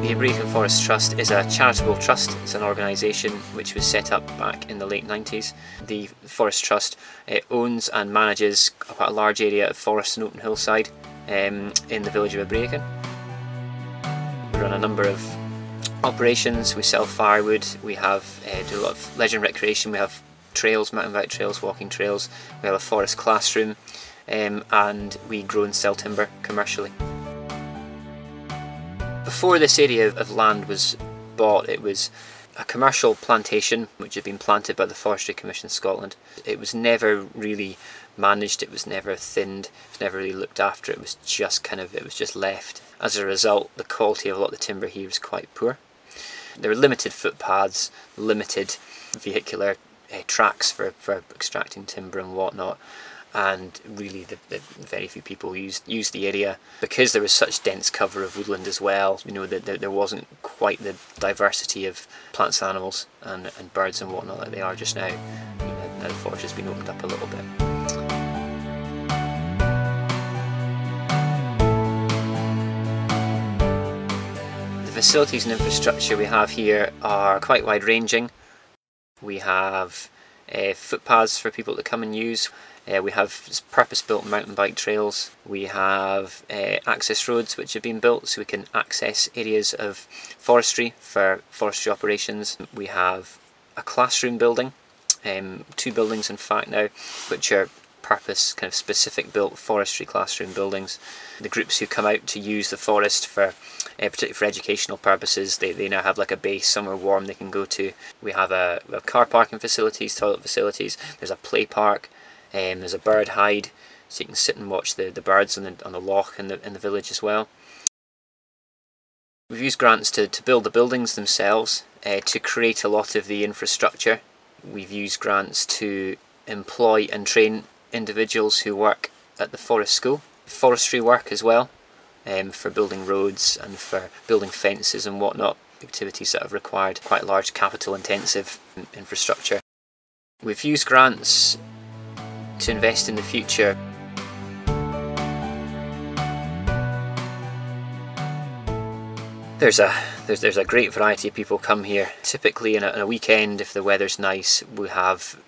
The Abriachan Forest Trust is a charitable trust. It's an organisation which was set up back in the late 90s. The Forest Trust owns and manages quite a large area of forest and open hillside in the village of Abriachan. We run a number of operations. We sell firewood, we have do a lot of leisure and recreation, we have trails, mountain bike trails, walking trails, we have a forest classroom, and we grow and sell timber commercially. Before this area of land was bought, it was a commercial plantation which had been planted by the Forestry Commission Scotland. It was never really managed, it was never thinned, it was never really looked after, it was just left. As a result, the quality of a lot of the timber here was quite poor. There were limited footpaths, limited vehicular tracks for extracting timber and whatnot, and really the very few people used the area. Because there was such dense cover of woodland as well, you know, there wasn't quite the diversity of plants, animals and birds and whatnot that they are just now. Now the forest has been opened up a little bit. The facilities and infrastructure we have here are quite wide ranging. We have footpaths for people to come and use. We have purpose-built mountain bike trails. We have access roads which have been built so we can access areas of forestry for forestry operations. We have a classroom building, 2 buildings in fact now, which are purpose kind of specific built forestry classroom buildings. The groups who come out to use the forest for particularly for educational purposes, they now have like a base somewhere warm they can go to. We have car parking facilities, toilet facilities, there's a play park, there's a bird hide so you can sit and watch the birds on the loch in the village as well. We've used grants to build the buildings themselves, to create a lot of the infrastructure. We've used grants to employ and train individuals who work at the forest school. Forestry work as well, for building roads and for building fences and whatnot, activities that have required quite large capital intensive infrastructure. We've used grants to invest in the future. There's a great variety of people come here. Typically on a weekend, if the weather's nice, we have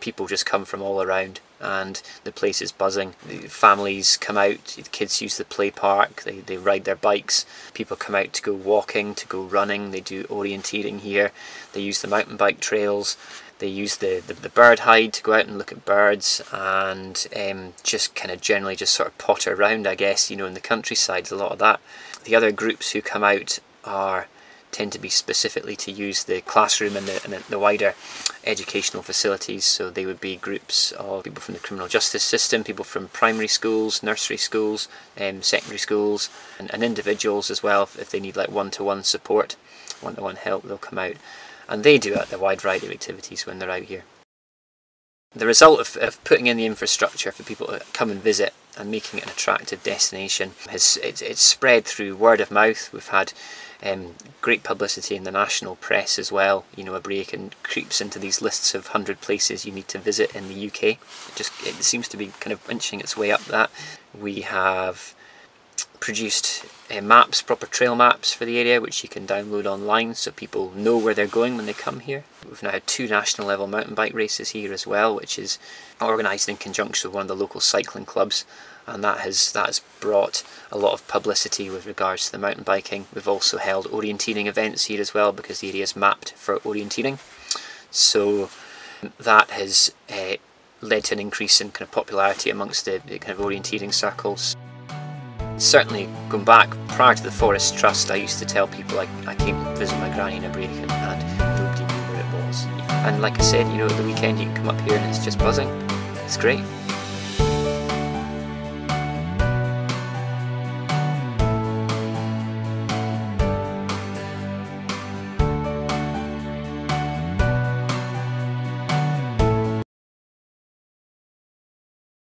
people just come from all around and the place is buzzing. The families come out, the kids use the play park, they ride their bikes, people come out to go walking, to go running, they do orienteering here, they use the mountain bike trails, they use the bird hide to go out and look at birds, and just kind of generally just sort of potter around, I guess, you know, in the countryside. There's a lot of that. The other groups who come out tend to be specifically to use the classroom and the wider educational facilities, so they would be groups of people from the criminal justice system, people from primary schools, nursery schools, secondary schools, and individuals as well. If they need like one-to-one support, one-to-one help, they'll come out, and they do a wide variety of activities when they're out here. The result of putting in the infrastructure for people to come and visit and making it an attractive destination it's spread through word of mouth. We've had great publicity in the national press as well. You know, Abriachan creeps into these lists of 100 places you need to visit in the UK. It seems to be kind of inching its way up that. We have produced maps, proper trail maps for the area, which you can download online so people know where they're going when they come here. We've now had 2 national level mountain bike races here as well, which is organised in conjunction with one of the local cycling clubs, and that has brought a lot of publicity with regards to the mountain biking. We've also held orienteering events here as well, because the area is mapped for orienteering, so that has led to an increase in kind of popularity amongst the kind of orienteering circles. Certainly, going back prior to the Forest Trust, I used to tell people I came to visit my granny in Abriachan and nobody knew where it was. And like I said, you know, at the weekend you can come up here and it's just buzzing. It's great.